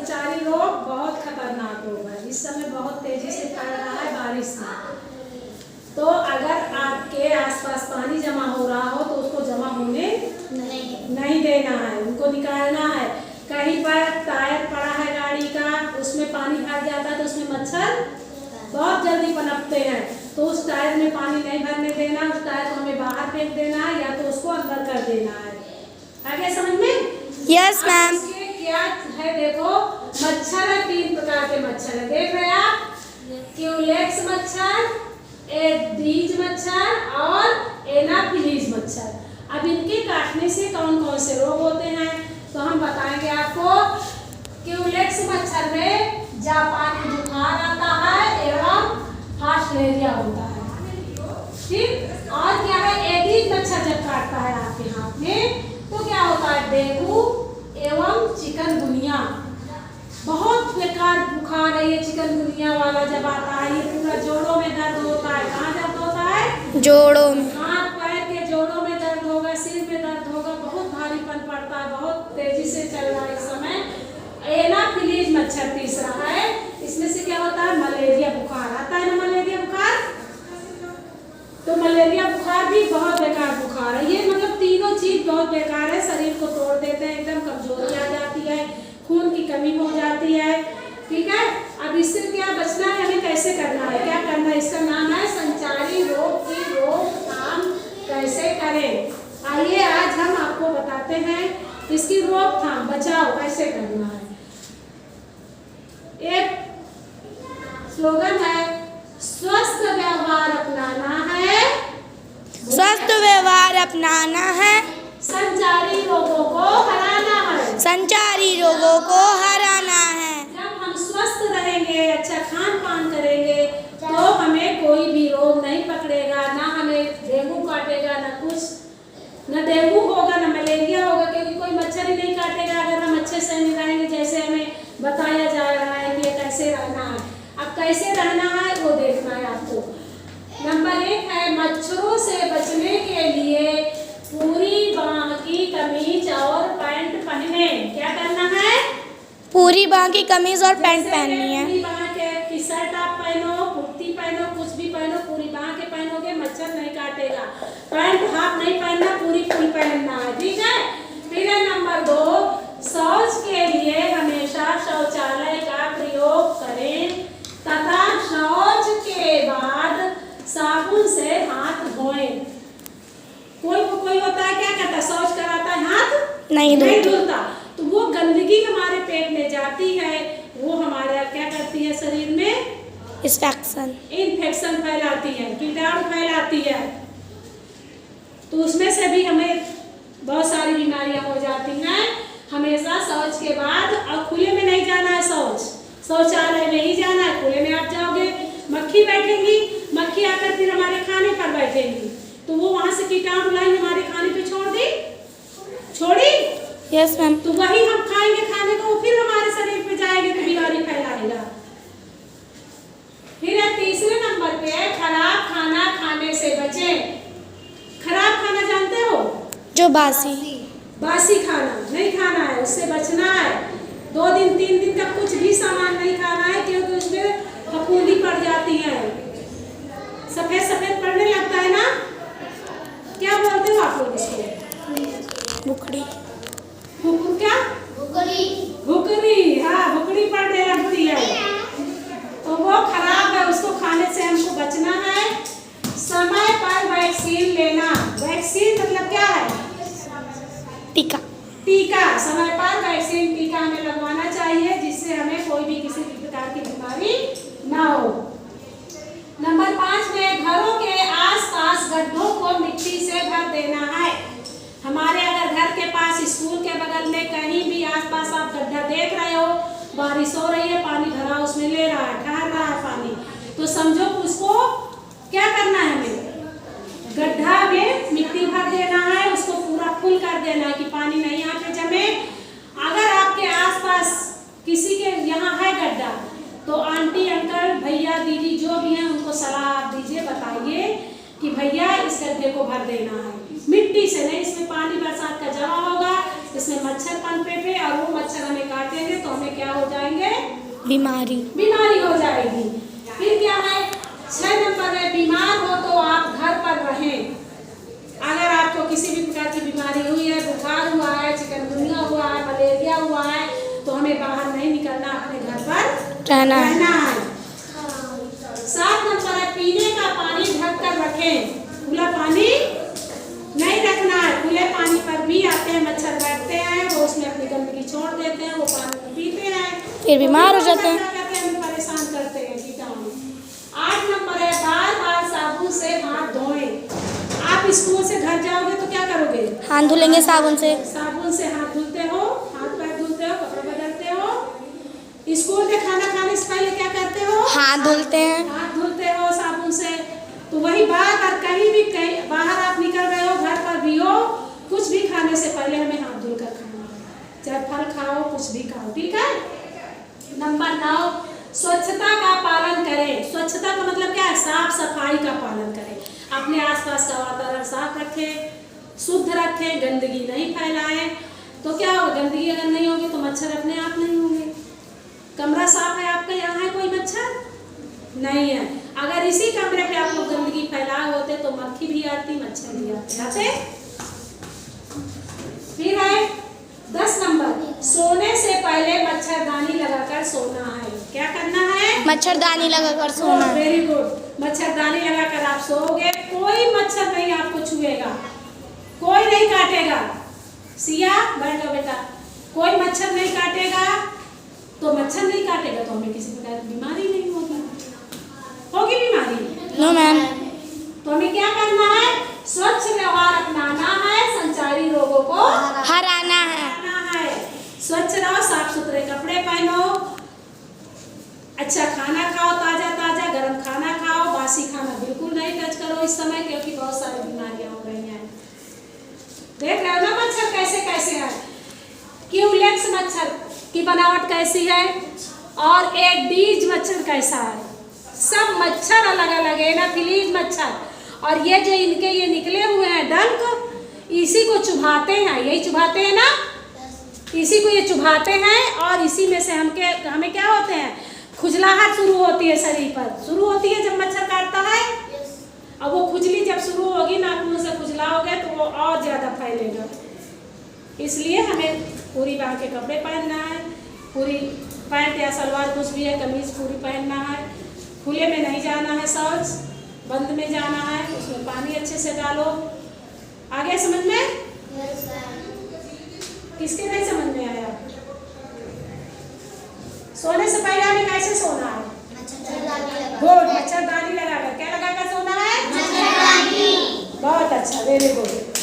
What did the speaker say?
संचारी रोग बहुत खतरनाक रोग है। इस समय बहुत तेजी से फैल रहा है बारिश में। तो अगर आपके आसपास पानी जमा हो रहा हो तो उसको जमा होने नहीं देना है, उनको निकालना है। कहीं पर टायर पड़ा है गाड़ी का, उसमें पानी भर जाता है तो उसमें मच्छर बहुत जल्दी पनपते हैं, तो उस टायर में पानी नहीं भरने देना, उस टायर को हमें बाहर फेंक देना है या तो उसको अंदर कर देना है। आगे समझ में? Yes ma'am. क्या है देखो, मच्छर है, 3 प्रकार के मच्छर है, देख रहे हैं आप? क्यूलेक्स मच्छर, एडीज मच्छर और एनाफिलीज मच्छर। अब इनके काटने से कौन कौन से रोग होते हैं तो हम बताएंगे आपको। क्यूलेक्स मच्छर में जापानी बुखार आता है एवं फास्लेरिया होता है, ठीक। और क्या है, एडीज मच्छर जब काटता है आपके हाथ में तो क्या होता है, डेंगू एवं चिकनगुनिया। बहुत बेकार बुखार है ये चिकनगुनिया वाला। जब आता है ये पूरा जोड़ों में दर्द होता है। कहाँ दर्द होता है? जोड़ों में। हाथ पैर के जोड़ों में दर्द होगा, सिर में दर्द होगा, बहुत भारीपन पड़ता है, बहुत तेजी से चल रहा है इस समय। एनाफिलीज मच्छर तीसरा है, इसमें से क्या होता है, मलेरिया बुखार आता है ना, मलेरिया बुखार। तो मलेरिया बुखार भी बहुत बेकार बुखार है ये, मतलब तीनों चीज बहुत बेकार है, शरीर को तोड़ देते हैं, एकदम कमजोरी आ जाती है, खून की कमी हो जाती है, ठीक है। अब इससे क्या बचना है, हमें कैसे करना है, क्या करना है, इसका नाम है संचारी रोग की रोकथाम कैसे करें। आइए आज हम आपको बताते हैं इसकी रोकथाम, बचाव कैसे करना है। एक स्लोगन है, स्वस्थ व्यवहार अपनाना है, स्वस्थ व्यवहार अपनाना है, संचारी रोगों को हराना है। संचारी रोगों को हराना है। जब हम स्वस्थ रहेंगे, अच्छा खान पान करेंगे तो हमें कोई भी रोग नहीं पकड़ेगा, ना हमें डेंगू काटेगा, ना कुछ, ना डेंगू होगा, ना मलेरिया होगा, क्योंकि कोई मच्छर ही नहीं काटेगा अगर हम अच्छे से नहीं रहेंगे, जैसे हमें बताया जा रहा है कि कैसे रहना है। अब कैसे रहना है वो देखना है आपको। नंबर 1 है, मच्छरों से बचने के लिए पूरी बांह की कमीज और पैंट पहने। क्या करना है? पूरी बांह की कमीज और पैंट पहननी है। पूरी बांह की शर्ट आप पहनो, कुर्ती पहनो, कुछ भी पहनो, पूरी बांह के पहनोगे मच्छर नहीं काटेगा। पैंट हाफ नहीं पहनना, पूरी फुल पहनना है, ठीक है। फिर है नंबर 2, शौच के लिए हमेशा शौचालय का प्रयोग करें तथा शौच के बाद साबुन से हाथ धोएं। कोई होता है क्या करता है, शौच कराता है हाथ नहीं धुलता, तो वो गंदगी हमारे पेट में जाती है, वो हमारा क्या करती है, शरीर में इन्फेक्शन फैलाती है, कीटाणु फैलाती है, तो उसमें से भी हमें बहुत सारी बीमारियां हो जाती हैं। हमेशा शौच के बाद, और खुले में नहीं जाना है, शौचालय में ही जाना है। खुले में आप जाओगे मक्खी बैठेंगी, मक्खी आकर फिर हमारे खाने पर बैठेंगी, तो वो वहां से कीटाणु लाई हमारे खाने पे छोड़ी। Yes ma'am. तो वही हम खाएंगे खाने को, फिर हमारे शरीर पे जाएंगे तो बीमारी फैलाएगा। फिर तीसरे नंबर पे है, खराब खाना खाने से बचें। खराब खाना जानते हो, जो बासी खाना नहीं खाना है, उससे बचना है। 2 दिन 3 दिन का कुछ भी सामान नहीं खाना है, क्योंकि उसमें फफूंदी पड़ जाती है, सफेद सफेद पड़ने लगता है ना, क्या बोलते हो आप लोग इसको? भुकड़ी। क्या? भुकड़ी, हाँ, भुकड़ी पड़ने लगती है, तो वो खराब है, उसको खाने से हमको बचना है। समय पर वैक्सीन लेना। वैक्सीन मतलब क्या है? टीका। समय पर वैक्सीन टीका हमें लगवाना चाहिए, जिससे हमें कोई भी किसी भी प्रकार की बीमारी ना हो। नंबर 5 में, घरों के आसपास गड्ढों को मिट्टी से भर देना है। हमारे अगर घर के पास, स्कूल के बगल में कहीं भी आसपास आप गड्ढा देख रहे हो, बारिश हो रही है, पानी भरा उसमें ले रहा है, ठहर रहा है पानी, तो समझो उसको क्या करना है, हमें गड्ढा में मिट्टी भर देना है, उसको पूरा फुल कर देना है कि पानी नहीं यहाँ पे जमे। अगर आपके आसपास किसी के यहाँ है गड्ढा, तो आंटी अंकल भैया दीदी जो भी हैं उनको सलाह दीजिए, बताइए कि भैया इस गड्ढे को भर देना है मिट्टी से, नहीं इसमें पानी बरसात का जमा होगा, इसमें मच्छर पनपे पे और वो मच्छर हमें काटेंगे तो हमें क्या हो जाएंगे? बीमारी हो जाएगी। फिर क्या है? 6 नंबर है, बीमार हो तो आप घर पर रहें। अगर आपको किसी भी प्रकार की बीमारी हुई है, बुखार हुआ है, चिकनगुनिया हुआ है, मलेरिया हुआ है, तो हमें बाहर नहीं निकलना, अपने घर पर रहना है। 7 नंबर है, पीने का पानी ढक कर रखें। खुला पानी नहीं रखना है। खुले पानी पर भी आते हैं मच्छर, बैठते हैं, वो उसमें अपनी गंदगी छोड़ देते हैं, वो पानी को पीते हैं, फिर बीमार हो जाते हैं, हमें परेशान करते हैं कीटाणु। 8 नंबर है, बार बार साबुन से हाथ धोएं। आप स्कूल से घर जाओगे तो क्या करोगे? हाथ धुलेंगे साबुन से हाथ धुलते हो, हाथ पैर धुलते हो, कपड़े बदलते हो। स्कूल में खाना खाने से पहले क्या करते हो? हाथ धुलते हैं। हाथ धुलते हो साबुन से। तो वही बात, और कहीं भी बाहर आप निकल रहे हो, घर पर भी हो, कुछ भी खाने से पहले हमें हाथ धुलकर खाना है। चाहे फल खाओ, कुछ भी खाओ, ठीक है? नंबर 9, स्वच्छता का पालन करें। स्वच्छता का मतलब क्या है? साफ सफाई का पालन करें। अपने आसपास का वातावरण साफ रखें, शुद्ध रखें, गंदगी नहीं फैलाएं। तो क्या होगा? गंदगी अगर नहीं होगी तो मच्छर अपने आप नहीं होंगे। कमरा साफ है आपका, यहाँ है कोई मच्छर नहीं है। अगर इसी कमरे पे आप लोग गंदगी फैलाए होते तो मक्खी भी आती, मच्छर भी आते। फिर है 10 नंबर, सोने से पहले मच्छरदानी लगाकर सोना है। क्या करना है? मच्छरदानी लगाकर सोना। Very good. मच्छरदानी लगाकर आप सोओगे, कोई मच्छर नहीं आपको छुएगा, कोई नहीं काटेगा। सिया बैठ जाओ बेटा। कोई मच्छर नहीं काटेगा, तो मच्छर नहीं काटेगा तो हमें किसी प्रकार की बीमारी नहीं होगी। होगी बीमारी? No ma'am. तो हमें क्या करना है? स्वच्छ व्यवहार अपनाना है, संचारी रोगों को हराना है। स्वच्छ रहो, साफ सुथरे कपड़े पहनो, अच्छा खाना खाओ, ताजा ताजा गर्म खाना खाओ, बासी खाना बिल्कुल नहीं टच करो इस समय, क्योंकि बहुत सारी बीमारियां हो रही हैं। देख रहे हो ना मच्छर कैसे कैसे है? क्यूलेक्स मच्छर की बनावट कैसी है और एडीज मच्छर कैसा है? सब मच्छर अलग अलग है ना। फिलीज मच्छर, और ये जो इनके ये निकले हुए हैं डंक, इसी को चुभाते हैं, यही चुभाते हैं ना, इसी को ये चुभाते हैं, और इसी में से हमें क्या होते हैं? खुजलाहट शुरू होती है, शरीर पर शुरू होती है जब मच्छर काटता है। अब वो खुजली जब शुरू होगी, नाखून से खुजलाओगे तो वो और ज़्यादा फैलेगा। इसलिए हमें पूरी बांह के कपड़े पहनना है, पूरी पैंट या सलवार कुछ भी है, कमीज पूरी पहनना है, खुले में नहीं जाना है, शौच बंद में जाना है, उसमें पानी अच्छे से डालो। आगे समझ में? किसके नहीं समझ में आया? सोने से पहले हमें कैसे सोना है? गुड, मच्छरदानी लगाकर। क्या लगाकर सोना है? मच्छरदानी। बहुत अच्छा, वेरी गुड।